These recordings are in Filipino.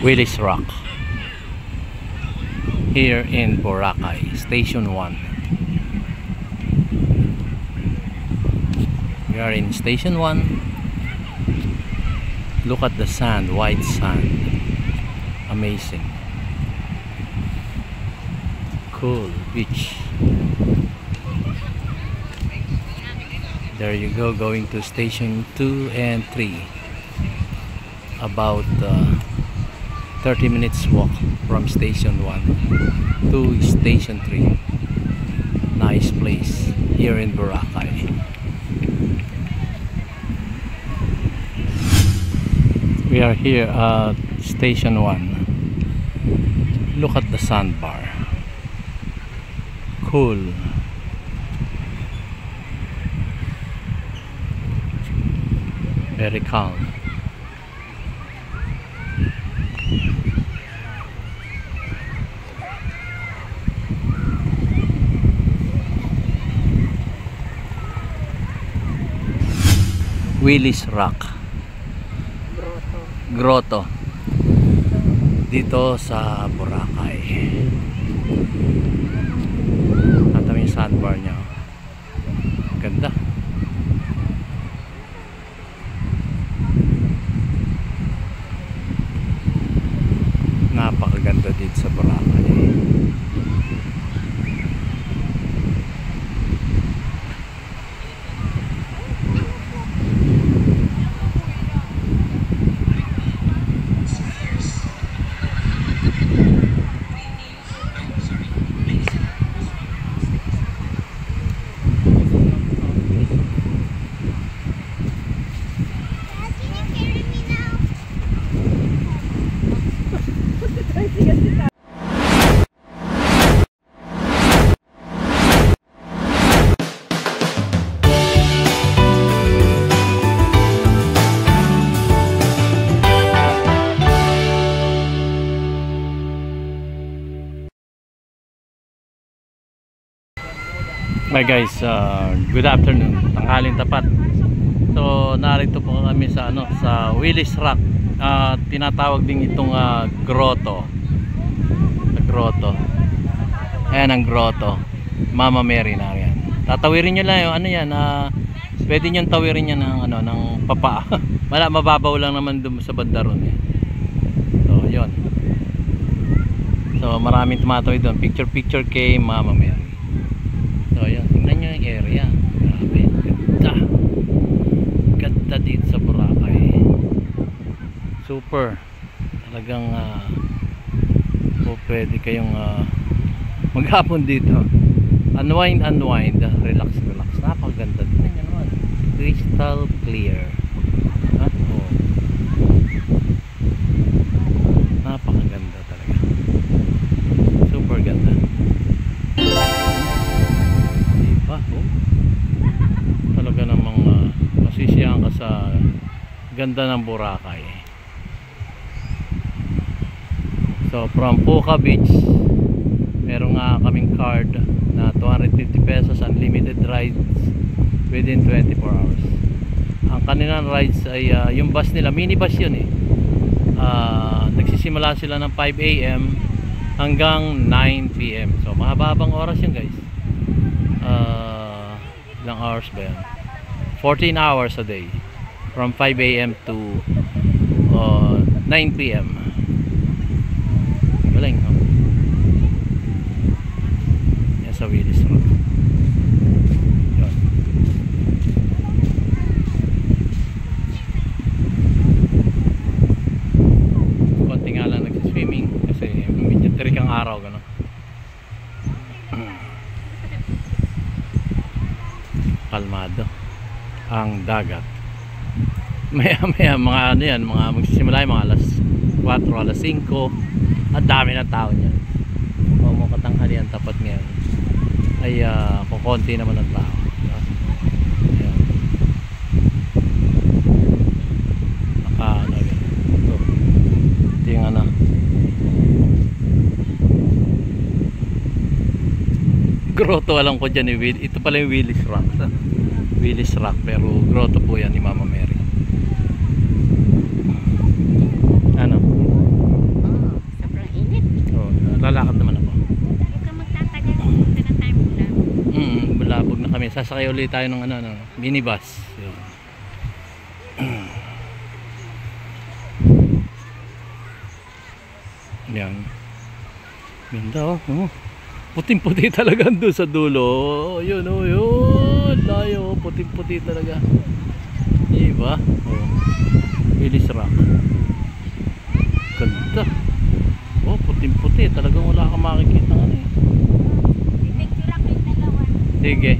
Willis Rock here in Boracay, Station 1. We are in Station 1. Look at the sand, white sand. Amazing. Cool beach. There you go, going to Station 2 and 3. About 30 minutes walk from Station 1 to Station 3. Nice place here in Boracay. We are here at Station 1. Look at the sandbar. Cool. Very calm. Willis Rock Grotto dito sa Boracay. Natami yung sandbar nya. Ganda. Napakaganda dito sa Boracay. Hi guys, good afternoon. Tanghaling tapat. So narito po kami sa sa Willis Rock. Tinatawag din itong grotto. Sa grotto. Ayan ang grotto. Mama Mary na yan. Tatawirin niyo lang yung yan, pwede niyo tawirin yan ng ng papa. Wala, mababaw lang naman dun sa banda ron eh. So, 'yon. So maraming tumatawid doon. Picture kay Mama Mary. So ayan, tingnan nyo yung area. Grabe, ganda. Ganda dito sa Boracay. Super. Talagang pwede kayong maghapon dito. Unwind, relax. Napakaganda. Tingnan nyo naman. Crystal clear. Oh. Napakaganda talaga. Super ganda. Talaga namang masisiyahan ka sa ganda ng Boracay. So from Puka Beach, meron nga kaming card na 250 pesos, unlimited rides within 24 hours. Ang kanilang rides ay yung bus nila, minibus yun eh. Nagsisimula sila ng 5 AM hanggang 9 PM. So mahaba-habang oras yun guys. Ilang hours ba yan? 14 hours a day from 5 AM to 9 PM. Galing, no? Yan sa Willis Rock. Yun. Konti nga lang nagsiswimming kasi medyo tirik ang araw, gano'n. Kalmado ang dagat. Maya mga mga magsisimula yung mga alas 4, alas 5. Ang dami ng tao niyan. Kung mga katanghalian tapat ngayon ay kukunti naman ang tao. Ayan. Ito yung grotto, alam ko dyan ito pala yung Willis Rock. Willis Rock, pero grotto po yan ni Mama Mary. sasakay ulit tayo ng minibus. Yun. Yan. Ganda oh. Puting-puti talaga doon sa dulo. Yun yun. Layo, puting-puti talaga. Diba? Oh. Willis Rock. Ganda. Oh, puting-puti. Talagang wala kang makikita ng ano eh. Picture ako yung dalawa. Sige.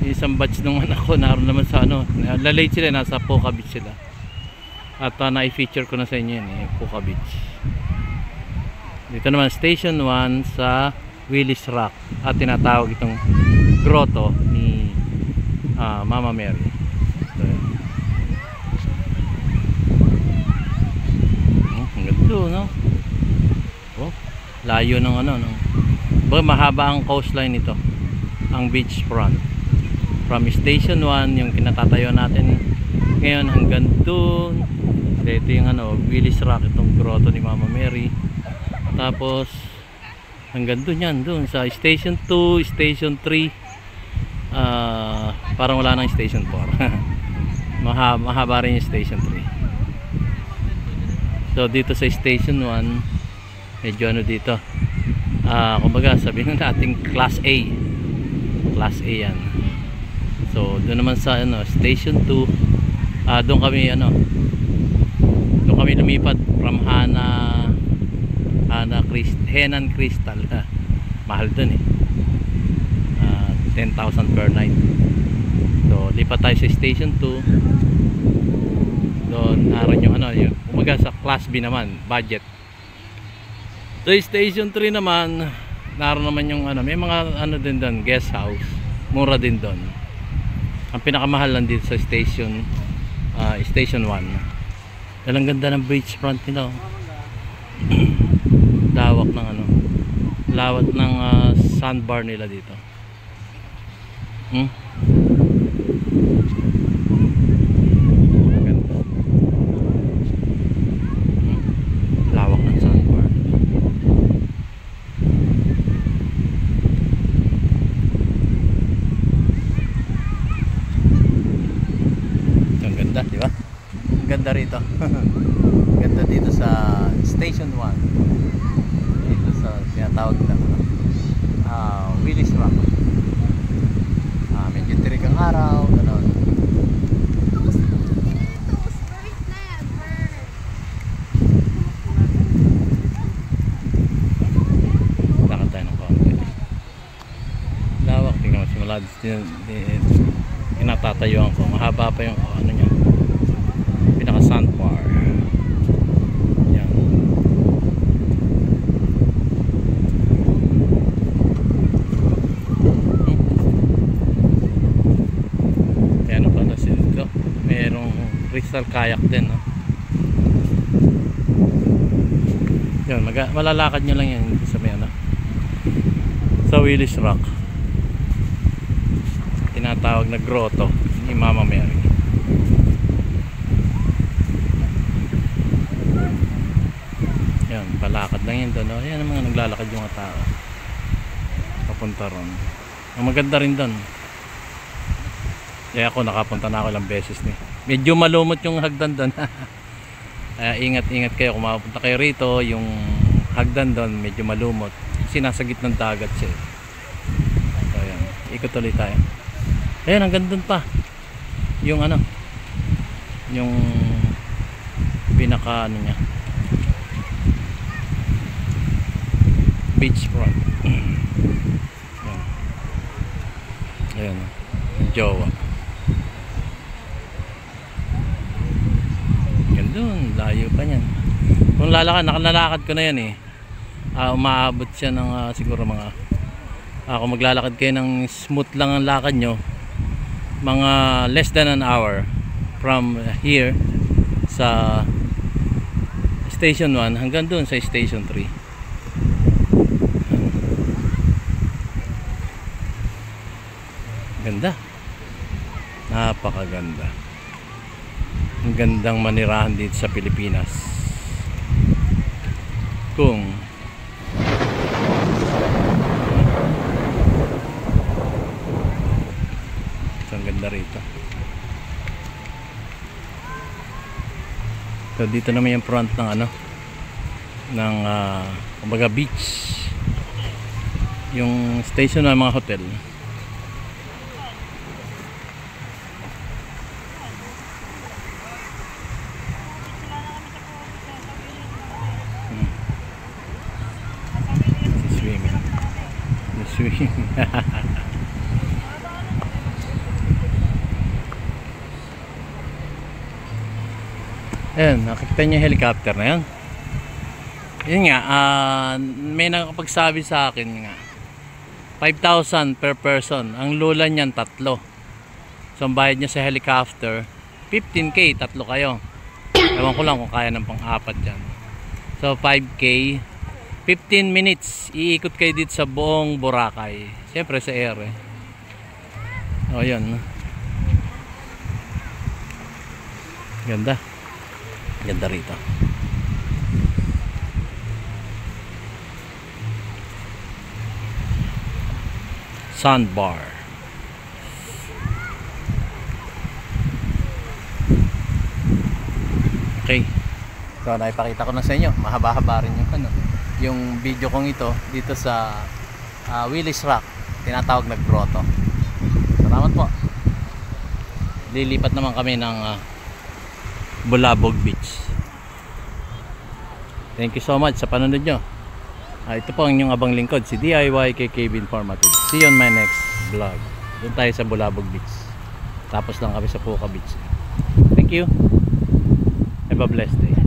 Isang batch nung anak ko naroon naman sa lalate sila, nasa Poca Beach sila. At na-feature ko na sa inyo yun Poca Beach. Dito naman Station 1 sa Willis Rock at tinatawag itong grotto ni Mama Mary. So, ang ganda no? Oh, layo ng mahaba ang coastline nito, ang beach front from Station 1 yung kinatatayo natin ngayon hanggang doon. Ito yung Willis Rock, itong grotto ni Mama Mary. Tapos hanggang doon yan, doon sa Station 2, Station 3. Parang wala nang Station 4. mahaba rin yung Station 3. So dito sa Station 1 medyo dito, kumbaga sabihin natin Class A. Class A yan. So doon naman sa Station 2, doon kami doon kami lumipat from Henan Crystal. Mahal dun 10,000 per night. So lipat tayo sa Station 2. Doon naroon yung umaga sa Class B naman, budget. So Station 3 naman, naroon naman yung may mga din doon, guest house. Mura din doon. Ang pinakamahal lang dito sa Station 1. Ang ganda ng beach front nila. Lawak ng sandbar nila dito. Ganda. Lawak ng sandbar. Ang ganda, di ba? Ang ganda rito. Ganda dito sa Station 1. Dito sa tinatawag na Willis Rock. Medyo tirik ang araw, gano'n. Lakad tayo ng konti. Lawak, tingnan mo simula inatatayuan ko. Mahaba pa yung niya, pinaka sandbar. Yan. Ayan pa na dito. Merong crystal kayak din, no? Yan, malalakad nyo lang yan sa sa Willis Rock. Tinatawag na grotto ni Mama Mary. Yan, palakad lang yan doon. Yan ang mga naglalakad yung mga tao papunta ron. Ang maganda rin doon, kaya ako nakapunta na ako ilang beses medyo malumot yung hagdan doon. Ingat kayo kung makapunta kayo rito. Yung hagdan doon medyo malumot kasi nasa gitnang dagat siya. So yan, ikot ulit tayo. Ayan, hanggang doon pa yung yung pinaka niya, beach front. Ayan, jowa. Doon, layo pa niyan. Kung nakalakad ko na yan umaabot siya ng siguro mga kung maglalakad kayo ng smooth lang ang lakad nyo, mga less than an hour from here sa Station 1 hanggang doon sa Station 3. Ganda, napakaganda. Ang gandang manirahan dito sa Pilipinas. Kung Ganda rito. So dito naman yung front ng ano, ng kumbaga beach, yung station ng mga hotel. Swimming. Swimming. Ayan, nakikita niyo yung helicopter na yan. Yun nga, may nakapagsabi sa akin nga 5,000 per person. Ang lula niyan 3. So ang bayad niya sa helicopter 15k, 3 kayo. Ewan ko lang kung kaya ng pang-apat dyan. So 5k, 15 minutes iikot kayo dito sa buong Boracay. Siyempre sa air eh. O yun. Ganda. Ganda rito. Sandbar. Okay. So naipakita ko na sa inyo. Mahaba-haba rin yung ano, yung video kong ito dito sa Willis Rock, tinatawag na grotto. Salamat po. Lilipat naman kami ng Bulabog Beach. Thank you so much sa panonood nyo. Ito po ang inyong abang lingkod, si DIY KKB Informative. See you on my next vlog. Doon tayo sa Bulabog Beach. Tapos lang kami sa Puka Beach. Thank you. Have a blessed day.